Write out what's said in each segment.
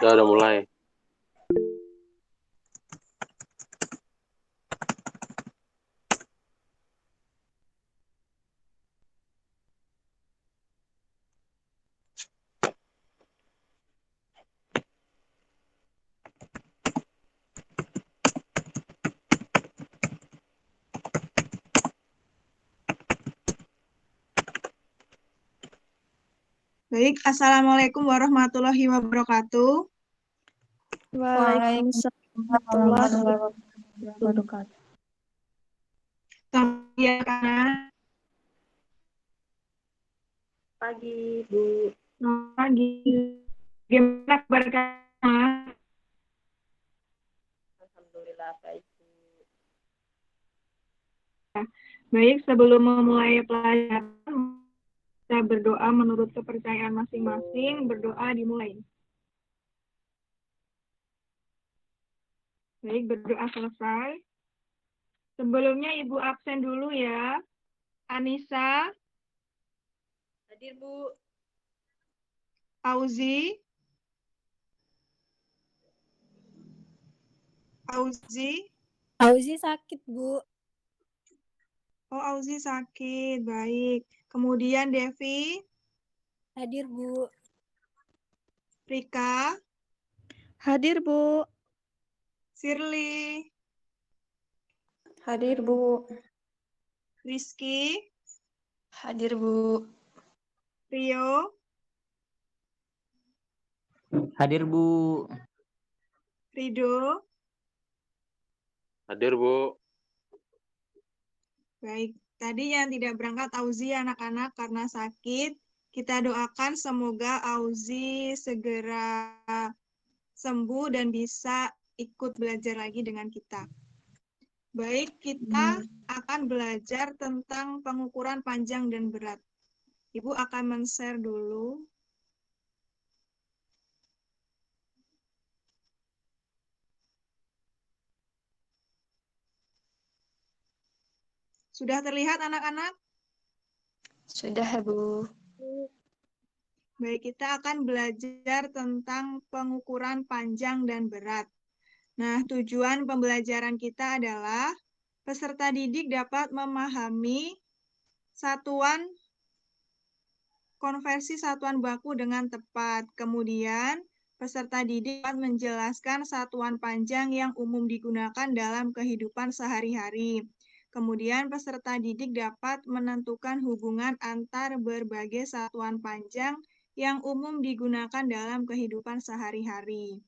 Udah mulai. Baik, Assalamualaikum warahmatullahi wabarakatuh. Waalaikumsalam warahmatullahi wabarakatuh. Selamat pagi, anak. Pagi, Bu. Selamat pagi. Gimana kabar kamu? Alhamdulillah baik, Bu. Baik, sebelum memulai pelajaran, kita berdoa menurut kepercayaan masing-masing. Berdoa dimulai. Baik, berdoa selesai. Sebelumnya Ibu absen dulu ya. Anissa, Hadir, Bu. Auzi, Auzi sakit, Bu. Oh, Auzi sakit. Baik. Kemudian Devi, Hadir, Bu. Rika, Hadir, Bu. Sirli, Hadir, Bu. Rizky, Hadir, Bu. Rio, Hadir, Bu. Rido. Hadir, Bu. Baik, tadi yang tidak berangkat Auzi anak-anak karena sakit. Kita doakan semoga Auzi segera sembuh dan bisa ikut belajar lagi dengan kita. Baik, kita akan belajar tentang pengukuran panjang dan berat. Ibu akan men-share dulu. Sudah terlihat anak-anak? Sudah, Bu. Baik, kita akan belajar tentang pengukuran panjang dan berat. Nah, tujuan pembelajaran kita adalah peserta didik dapat memahami konversi satuan baku dengan tepat. Kemudian, peserta didik dapat menjelaskan satuan panjang yang umum digunakan dalam kehidupan sehari-hari. Kemudian, peserta didik dapat menentukan hubungan antar berbagai satuan panjang yang umum digunakan dalam kehidupan sehari-hari.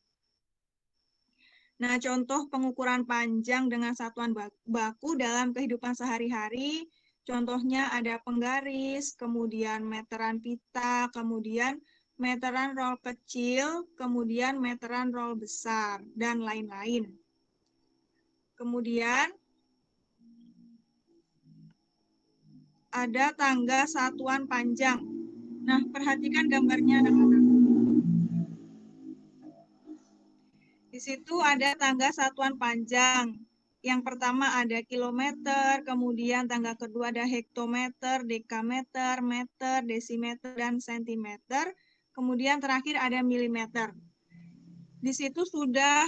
Nah, contoh pengukuran panjang dengan satuan baku dalam kehidupan sehari-hari, contohnya ada penggaris, kemudian meteran pita, kemudian meteran roll kecil, kemudian meteran roll besar, dan lain-lain. Kemudian, ada tangga satuan panjang. Nah, perhatikan gambarnya anak-anak. Di situ ada tangga satuan panjang. Yang pertama ada kilometer, kemudian tangga kedua ada hektometer, dekameter, meter, desimeter, dan sentimeter. Kemudian terakhir ada milimeter. Di situ sudah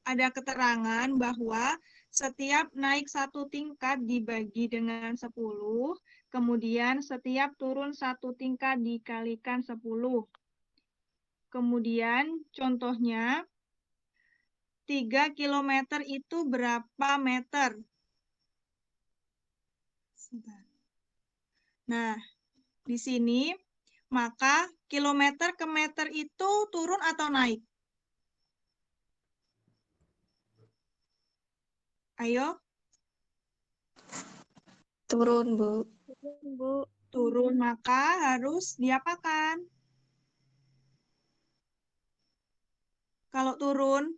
ada keterangan bahwa setiap naik satu tingkat dibagi dengan 10, kemudian setiap turun satu tingkat dikalikan 10. Kemudian contohnya, 3 kilometer itu berapa meter? Nah, di sini, maka kilometer ke meter itu turun atau naik? Ayo. Turun, Bu. Bu. Turun, maka harus diapakan? Kalau turun,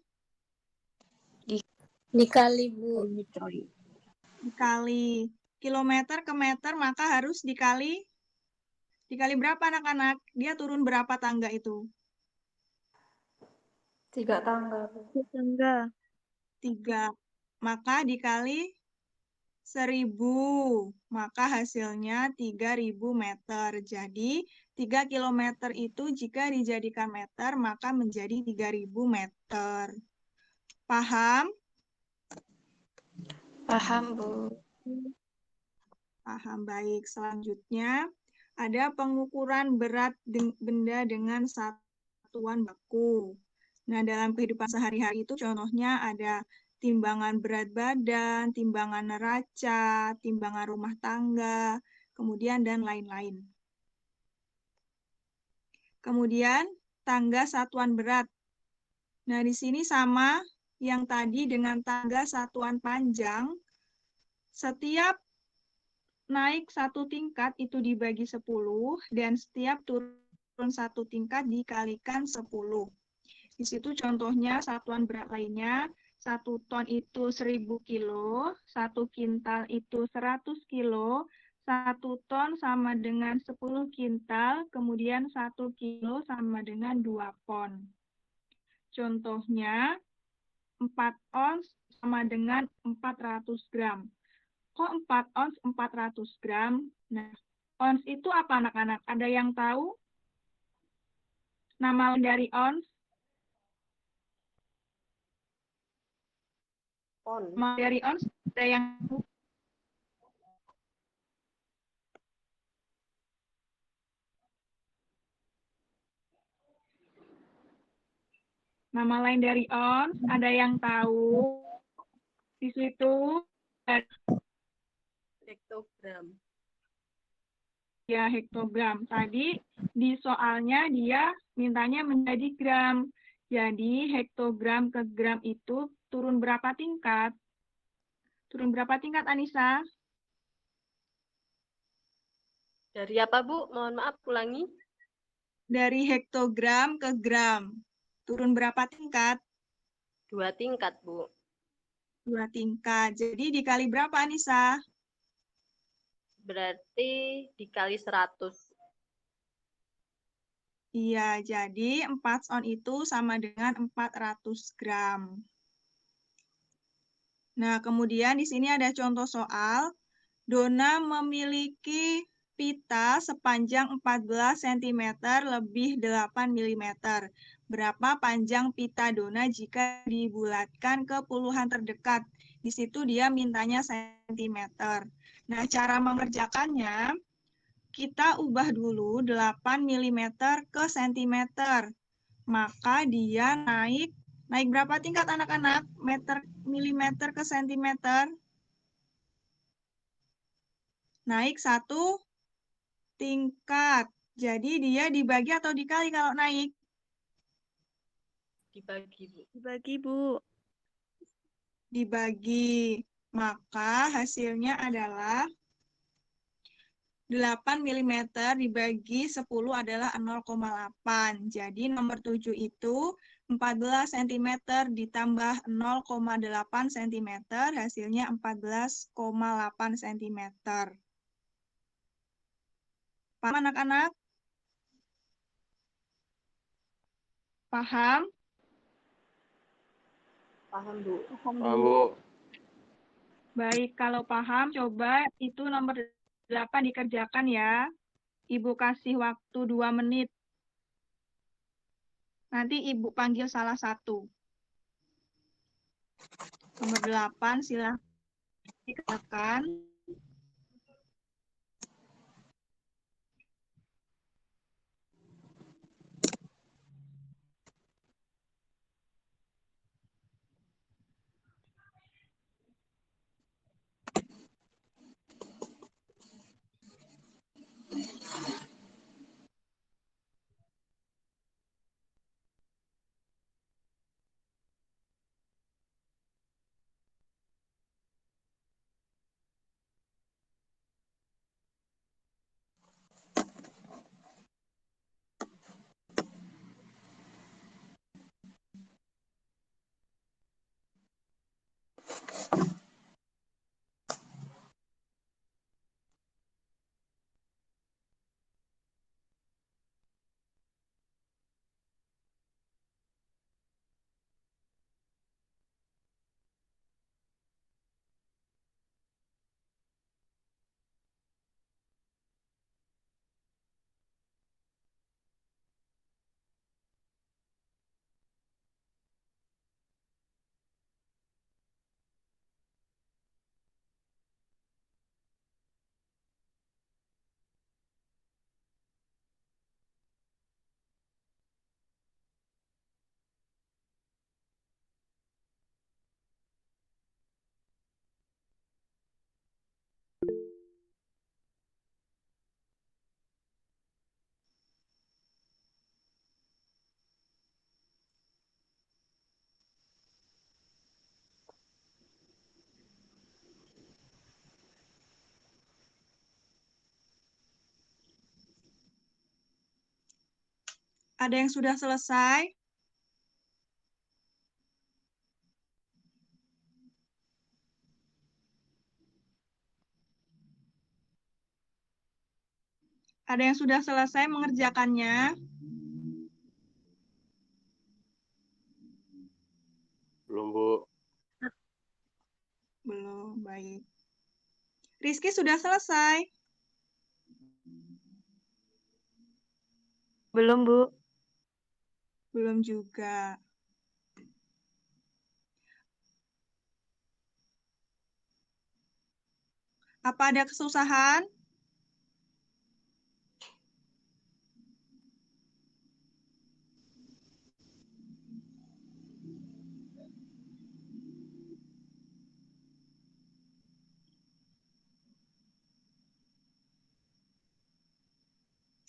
Dikali, Bu. dikali. Kilometer ke meter, maka harus dikali. Dikali berapa anak-anak? Dia turun berapa tangga itu? 3 tangga, Bu. 3. 3. Maka dikali 1000, maka hasilnya 3000 meter. Jadi 3 kilometer itu jika dijadikan meter, maka menjadi 3000 meter. Paham? Paham, Bu. Paham, baik. Selanjutnya, ada pengukuran berat benda dengan satuan baku. Nah, dalam kehidupan sehari-hari itu contohnya ada timbangan berat badan, timbangan neraca, timbangan rumah tangga, kemudian dan lain-lain. Kemudian, tangga satuan berat. Nah, di sini sama yang tadi dengan tangga satuan panjang. Setiap naik satu tingkat itu dibagi 10, dan setiap turun satu tingkat dikalikan 10. Di situ contohnya satuan berat lainnya, 1 ton itu 1000 kilo, 1 kintal itu 100 kilo, 1 ton sama dengan 10 kintal, kemudian 1 kilo sama dengan 2 pon. Contohnya, 4 ons sama dengan 400 gram. Kok 4 ons 400 gram? Nah, ons itu apa anak-anak? Ada yang tahu? Nama lain dari ons? Nama dari ons ada yang tahu? Nama lain dari ons ada yang tahu? Di situ hektogram. Ya, hektogram. Tadi di soalnya dia mintanya menjadi gram. Jadi hektogram ke gram itu turun berapa tingkat? Turun berapa tingkat, Anissa? Dari apa, Bu? Mohon maaf, ulangi. Dari hektogram ke gram. Turun berapa tingkat? 2 tingkat, Bu. 2 tingkat. Jadi dikali berapa, Anissa? Berarti dikali 100. Iya, jadi 4 on itu sama dengan 400 gram. Nah, kemudian di sini ada contoh soal. Dona memiliki pita sepanjang 14 cm lebih 8 mm. Berapa panjang pita Dona jika dibulatkan ke puluhan terdekat? Di situ dia mintanya cm. Nah, cara mengerjakannya, kita ubah dulu 8 mm ke cm. Maka dia naik berapa tingkat anak-anak? Milimeter ke sentimeter? Naik 1 tingkat. Jadi dia dibagi atau dikali kalau naik? Dibagi, Bu. Dibagi, Bu. Dibagi. Maka hasilnya adalah 8 mm dibagi 10 adalah 0,8. Jadi nomor 7 itu 14 cm ditambah 0,8 cm, hasilnya 14,8 cm. Paham anak-anak? Paham? Paham, Bu. Paham, Paham, Bu. Bu. Baik, kalau paham, coba itu nomor 8 dikerjakan ya. Ibu kasih waktu 2 menit. Nanti Ibu panggil salah satu. Nomor 8, silahkan dikerjakan. Ada yang sudah selesai? Ada yang sudah selesai mengerjakannya? Belum, Bu. Belum, baik. Rizky sudah selesai? Belum, Bu. Belum juga. Apa ada kesusahan?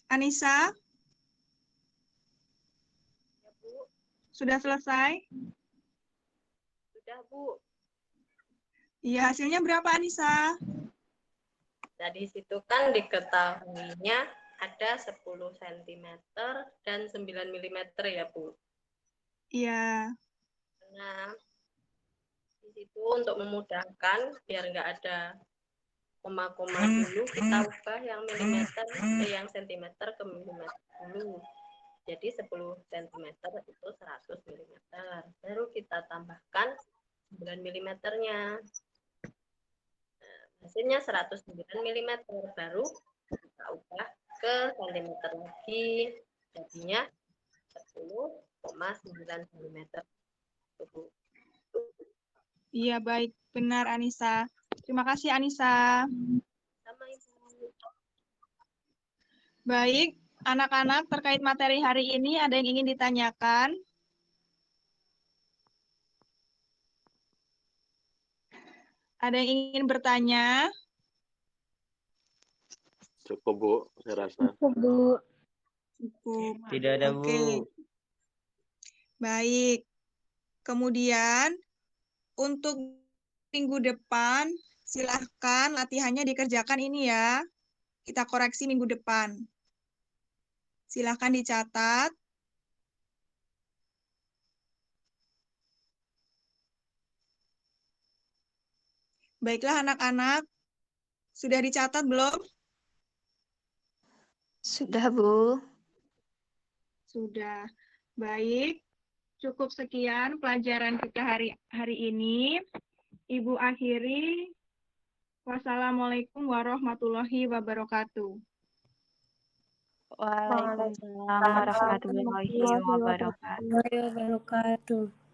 Anissa, Ya, Bu. sudah selesai? Sudah, Bu. Iya, hasilnya berapa, Anissa? Tadi situ kan diketahuinya ada 10 cm dan 9 mm ya, Bu. Iya. Nah, di situ untuk memudahkan biar nggak ada koma-koma dulu, kita ubah yang milimeter yang sentimeter ke milimeter dulu. Jadi 10 cm itu 100 mm. Baru kita tambahkan 9 mm-nya. Hasilnya 109 mm. Baru kita ubah ke cm lagi. Jadinya 10,9 cm. Iya, baik. Benar, Anissa. Terima kasih, Anissa. Sama Ibu. Baik, anak-anak terkait materi hari ini ada yang ingin ditanyakan? Ada yang ingin bertanya? Cukup, Bu, saya rasa. Cukup, Bu. Cukup. Tidak ada, Bu. Oke. Baik. Kemudian, untuk minggu depan, silahkan latihannya dikerjakan ini ya. Kita koreksi minggu depan. Silahkan dicatat. Baiklah anak-anak, sudah dicatat belum? Sudah, Bu. Sudah. Baik, cukup sekian pelajaran kita hari ini. Ibu akhiri. Wassalamualaikum warahmatullahi wabarakatuh. Waalaikumsalam warahmatullahi wabarakatuh. Warahmatullahi wabarakatuh.